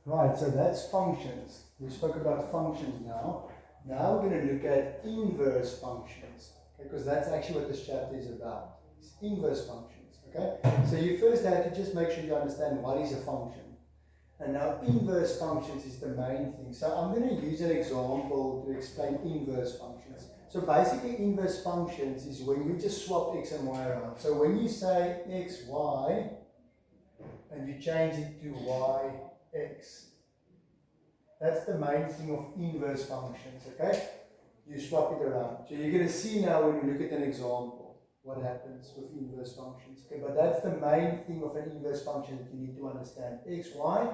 Right, so that's functions. We spoke about functions now. Now we're going to look at inverse functions, okay, because that's actually what this chapter is about. It's inverse functions, okay? So you first have to just make sure you understand what is a function. And now inverse functions is the main thing. So I'm going to use an example to explain inverse functions. So basically inverse functions is when you just swap x and y around. So when you say x, y, and you change it to y, x. That's the main thing of inverse functions, okay? You swap it around. So you're going to see now when we look at an example what happens with inverse functions. Okay, but that's the main thing of an inverse function that you need to understand. X, y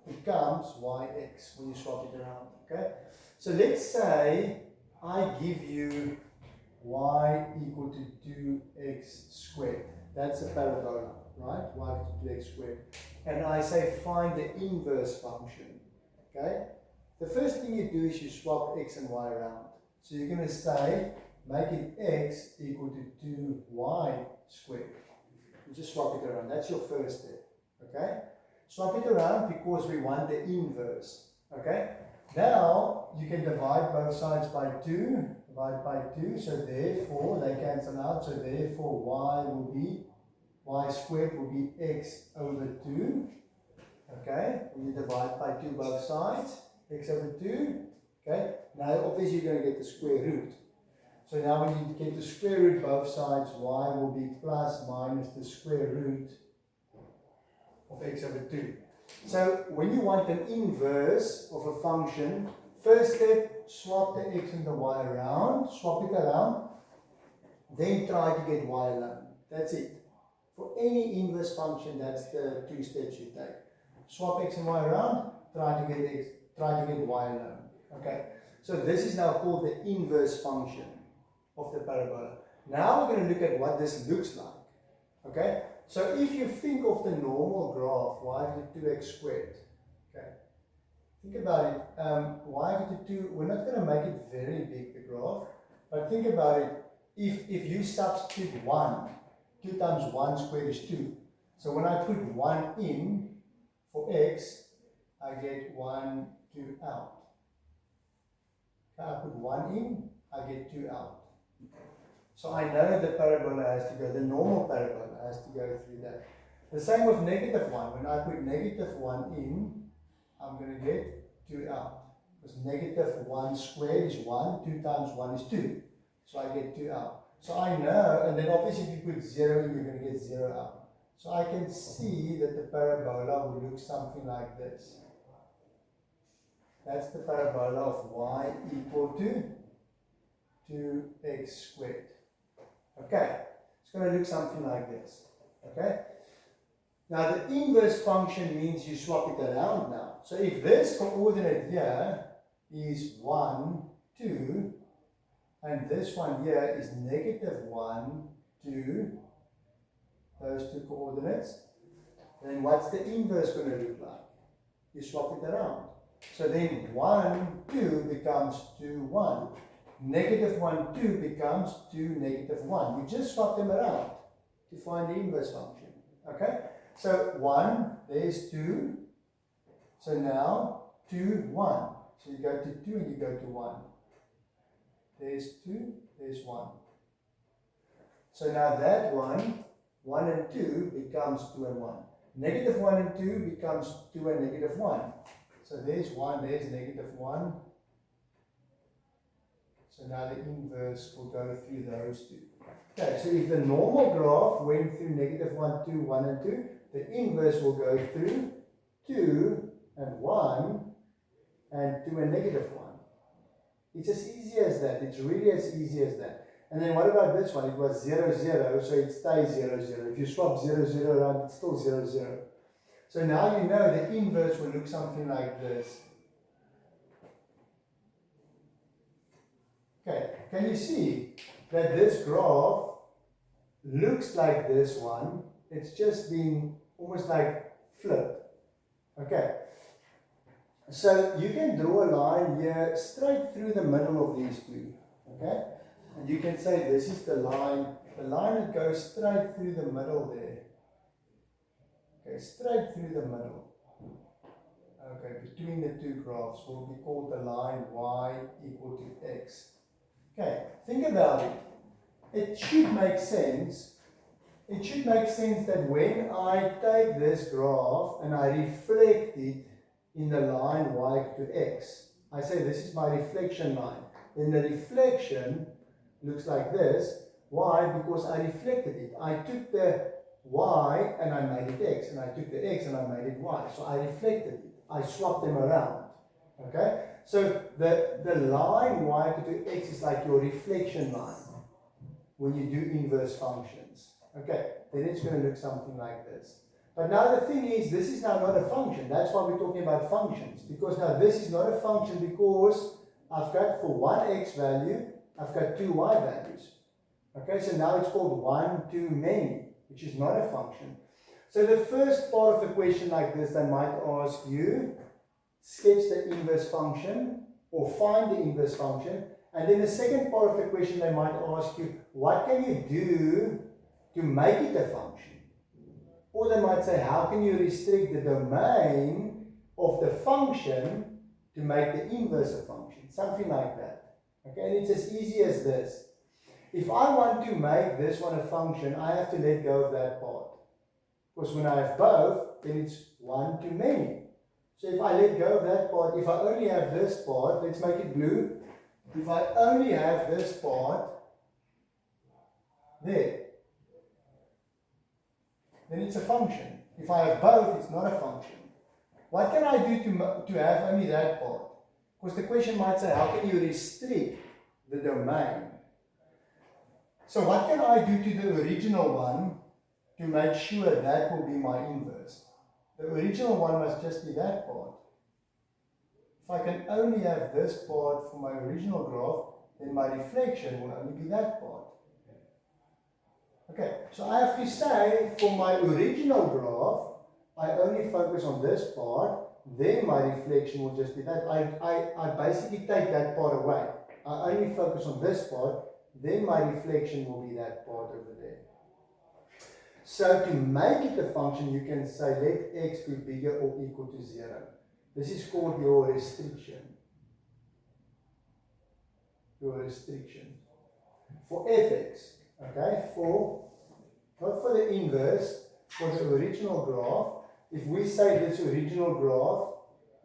becomes y, x when you swap it around, okay? So let's say I give you y equal to 2x squared. That's a parabola, right? Y equal to 2x squared. And I say find the inverse function, okay? The first thing you do is you swap x and y around. So you're going to say, make it x equal to 2y squared. You just swap it around. That's your first step, okay? Swap it around because we want the inverse, okay? Now, you can divide both sides by 2. Divide by 2, so therefore, they cancel out. So therefore, y squared will be x over 2. Okay, when you divide by 2 both sides, x over 2. Okay, now obviously you're going to get the square root. So now when you get the square root both sides, y will be plus minus the square root of x over 2. So when you want an inverse of a function, first step, swap the x and the y around, swap it around, then try to get y alone. That's it. For any inverse function, that's the 2 steps you take. Swap x and y around, try to get y alone. Okay, so this is now called the inverse function of the parabola. Now we're going to look at what this looks like. Okay, so if you think of the normal graph, y equal to 2x squared. Okay, think about it. Y equal to 2, we're not going to make it very big, the graph, but think about it. If you substitute 1, 2 times 1 squared is 2. So when I put 1 in for x, I get 1, 2 out. Okay, I put 1 in, I get 2 out. So I know the parabola has to go, the normal parabola has to go through that. The same with negative 1. When I put negative 1 in, I'm going to get 2 out. Because negative 1 squared is 1, 2 times 1 is 2. So I get 2 out. So I know, and then obviously if you put 0 in, you're going to get 0 out. So I can see that the parabola will look something like this. That's the parabola of y equal to 2x squared. Okay, it's going to look something like this. Okay, now the inverse function means you swap it around now. So if this coordinate here is 1, 2, and this one here is negative 1, 2, those two coordinates, then what's the inverse going to look like? You swap it around. So then 1, 2 becomes 2, 1. Negative 1, 2 becomes 2, negative 1. You just swap them around to find the inverse function. Okay? So 1, there's 2. So now 2, 1. So you go to 2 and you go to 1. There's 2, there's 1. So now that 1 and 2 becomes 2 and 1. Negative 1 and 2 becomes 2 and negative 1. So there's 1, there's negative 1. So now the inverse will go through those two. Okay, so if the normal graph went through negative 1, 2, 1 and 2, the inverse will go through 2 and 1 and 2 and negative 1. It's as easy as that. It's really as easy as that. And then what about this one? It was 0, 0, so it stays 0, 0. If you swap 0, 0 around, it's still 0, 0. So now you know the inverse will look something like this. Okay, can you see that this graph looks like this one? It's just been almost like flipped. Okay, so you can draw a line here straight through the middle of these two. Okay, and you can say this is the line that goes straight through the middle there. Okay, straight through the middle. Okay, between the two graphs will be called the line y equal to x. Okay, think about it. It should make sense. It should make sense that when I take this graph and I reflect it in the line y equal to x, I say this is my reflection line. Then the reflection looks like this. Why? Because I reflected it. I took the y and I made it x, and I took the x and I made it y. So I reflected it. I swapped them around. Okay? So the line y equal to x is like your reflection line when you do inverse functions. Okay, then it's going to look something like this. But now the thing is, this is now not a function. That's why we're talking about functions. Because now this is not a function because I've got for one x value, I've got two y values. Okay, so now it's called one to many, which is not a function. So the first part of the question like this, they might ask you, sketch the inverse function or find the inverse function. And then the second part of the question, they might ask you, what can you do to make it a function? Or they might say, how can you restrict the domain of the function to make the inverse a function? Something like that. Okay, and it's as easy as this. If I want to make this one a function, I have to let go of that part. Because when I have both, then it's one to many. So if I let go of that part, if I only have this part, let's make it blue. If I only have this part, there, then it's a function. If I have both, it's not a function. What can I do to have only that part? Because the question might say, how can you restrict the domain? So what can I do to the original one to make sure that will be my inverse? The original one must just be that part. If I can only have this part for my original graph, then my reflection will only be that part. Okay, so I have to say for my original graph, I only focus on this part, then my reflection will just be that. I basically take that part away. I only focus on this part, then my reflection will be that part over there. So to make it a function, you can say let x be bigger or equal to 0. This is called your restriction. Your restriction. For fx, okay, not for the inverse, for the original graph, if we say this original graph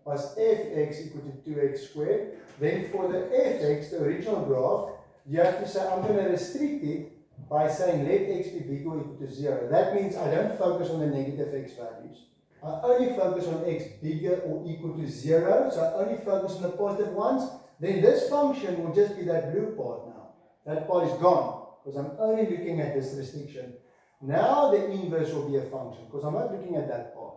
was fx equal to 2x squared, then for the fx, the original graph, you have to say, I'm going to restrict it by saying let x be bigger or equal to 0. That means I don't focus on the negative x values. I only focus on x bigger or equal to 0, so I only focus on the positive ones. Then this function will just be that blue part now. That part is gone, because I'm only looking at this restriction. Now the inverse will be a function, because I'm not looking at that part.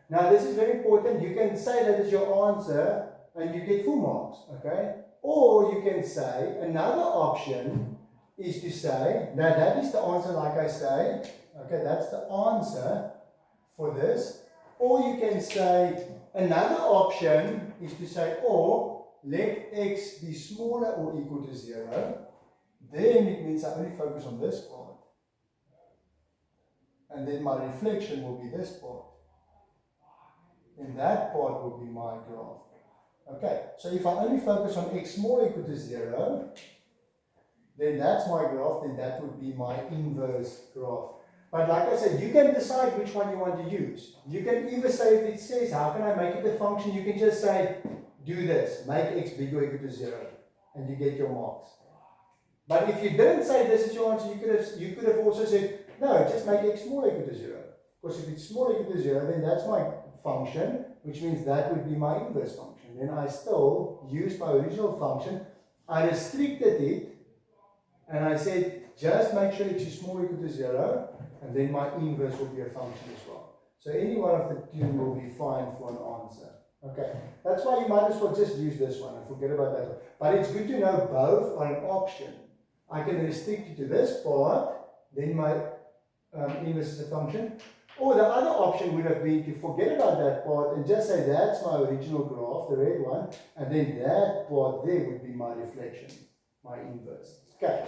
Now this is very important. You can say that is your answer, and you get full marks, okay? Or you can say, another option is to say, now that is the answer like I say, okay, that's the answer for this. Or you can say, another option is to say, or let x be smaller or equal to 0. Then it means I only focus on this part. And then my reflection will be this part. And that part will be my graph. Okay, so if I only focus on x smaller equal to 0, then that's my graph, then that would be my inverse graph. But like I said, you can decide which one you want to use. You can either say, if it says, how can I make it a function, you can just say, do this, make x bigger or equal to 0, and you get your marks. But if you didn't say this is your answer, you could have also said, no, just make x smaller equal to 0. Because if it's smaller equal to 0, then that's my function, which means that would be my inverse function. Then I still used my original function, I restricted it, and I said, just make sure it's smaller equal to 0, and then my inverse will be a function as well. So any one of the two will be fine for an answer. Okay, that's why you might as well just use this one and forget about that one. But it's good to know both are an option. I can restrict it to this part, then my inverse is a function. Or the other option would have been to forget about that part and just say that's my original graph, the red one, and then that part there would be my reflection, my inverse. Okay.